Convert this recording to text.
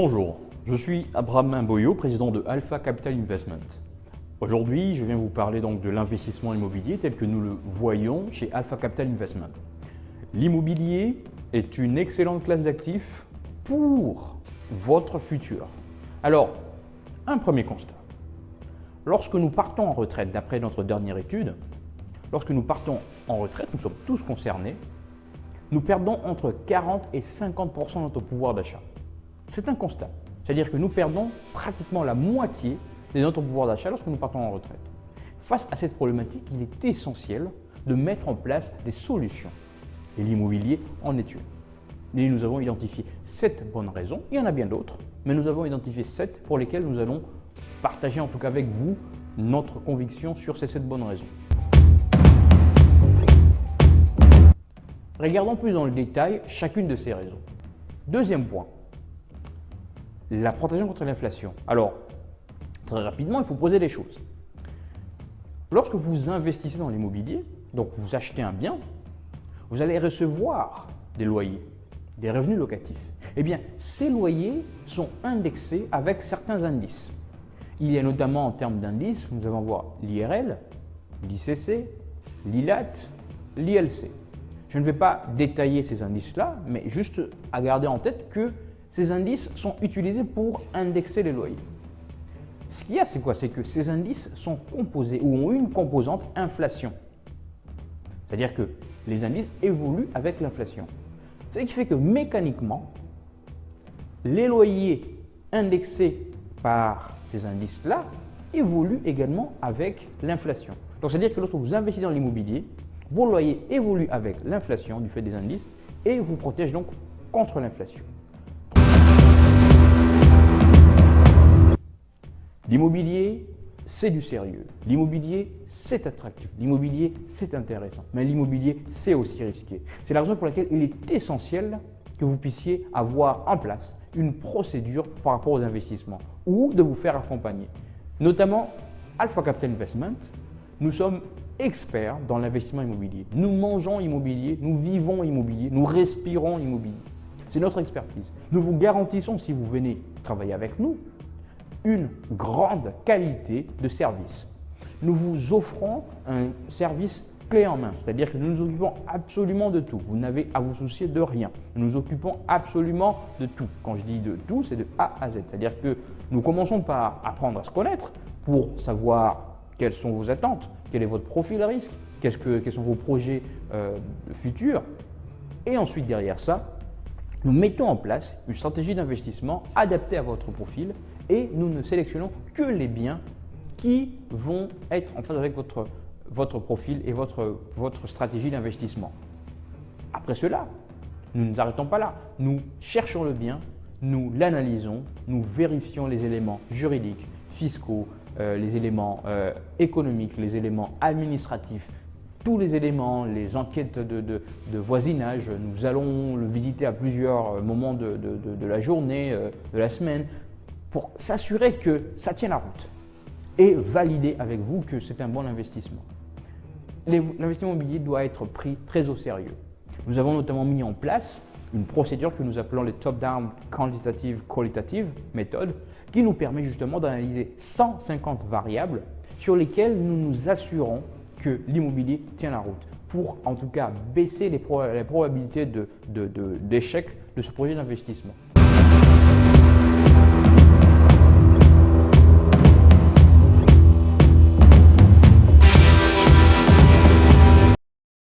Bonjour, je suis Abraham Boyo, président de Alpha Capital Investment. Aujourd'hui, je viens vous parler donc de l'investissement immobilier tel que nous le voyons chez Alpha Capital Investment. L'immobilier est une excellente classe d'actifs pour votre futur. Alors, un premier constat. Lorsque nous partons en retraite, d'après notre dernière étude, lorsque nous partons en retraite, nous sommes tous concernés, nous perdons entre 40 et 50% de notre pouvoir d'achat. C'est un constat, c'est-à-dire que nous perdons pratiquement la moitié de notre pouvoir d'achat lorsque nous partons en retraite. Face à cette problématique, il est essentiel de mettre en place des solutions. Et l'immobilier en est une. Et nous avons identifié 7 bonnes raisons, il y en a bien d'autres, mais nous avons identifié 7 pour lesquelles nous allons partager en tout cas avec vous notre conviction sur ces 7 bonnes raisons. Regardons plus dans le détail chacune de ces raisons. Deuxième point, la protection contre l'inflation. Alors, très rapidement, il faut poser les choses. Lorsque vous investissez dans l'immobilier, donc vous achetez un bien, vous allez recevoir des loyers, des revenus locatifs. Eh bien, ces loyers sont indexés avec certains indices. Il y a notamment en termes d'indices, nous allons voir l'IRL, l'ICC, l'ILAT, l'ILC. Je ne vais pas détailler ces indices-là, mais juste à garder en tête que ces indices sont utilisés pour indexer les loyers. Ce qu'il y a, c'est quoi? C'est que ces indices sont composés ou ont une composante inflation. C'est-à-dire que les indices évoluent avec l'inflation. Ce qui fait que mécaniquement, les loyers indexés par ces indices-là évoluent également avec l'inflation. Donc, c'est-à-dire que lorsque vous investissez dans l'immobilier, vos loyers évoluent avec l'inflation du fait des indices et vous protègent donc contre l'inflation. L'immobilier, c'est du sérieux. L'immobilier, c'est attractif. L'immobilier, c'est intéressant. Mais l'immobilier, c'est aussi risqué. C'est la raison pour laquelle il est essentiel que vous puissiez avoir en place une procédure par rapport aux investissements ou de vous faire accompagner. Notamment, Alpha Capital Investment, nous sommes experts dans l'investissement immobilier. Nous mangeons immobilier, nous vivons immobilier, nous respirons immobilier. C'est notre expertise. Nous vous garantissons, si vous venez travailler avec nous, une grande qualité de service. Nous vous offrons un service clé en main, c'est-à-dire que nous nous occupons absolument de tout. Vous n'avez à vous soucier de rien. Nous nous occupons absolument de tout. Quand je dis de tout, c'est de A à Z. C'est-à-dire que nous commençons par apprendre à se connaître pour savoir quelles sont vos attentes, quel est votre profil à risque, quels sont vos projets futurs. Et ensuite, derrière ça, nous mettons en place une stratégie d'investissement adaptée à votre profil et nous ne sélectionnons que les biens qui vont être en phase avec votre profil et votre stratégie d'investissement. Après cela, nous ne nous arrêtons pas là. Nous cherchons le bien, nous l'analysons, nous vérifions les éléments juridiques, fiscaux, les éléments économiques, les éléments administratifs, tous les éléments, les enquêtes de voisinage. Nous allons le visiter à plusieurs moments de la journée, de la semaine, pour s'assurer que ça tient la route et valider avec vous que c'est un bon investissement. L'investissement immobilier doit être pris très au sérieux. Nous avons notamment mis en place une procédure que nous appelons les top-down quantitative méthode qui nous permet justement d'analyser 150 variables sur lesquelles nous nous assurons que l'immobilier tient la route pour en tout cas baisser les probabilités d'échec de ce projet d'investissement.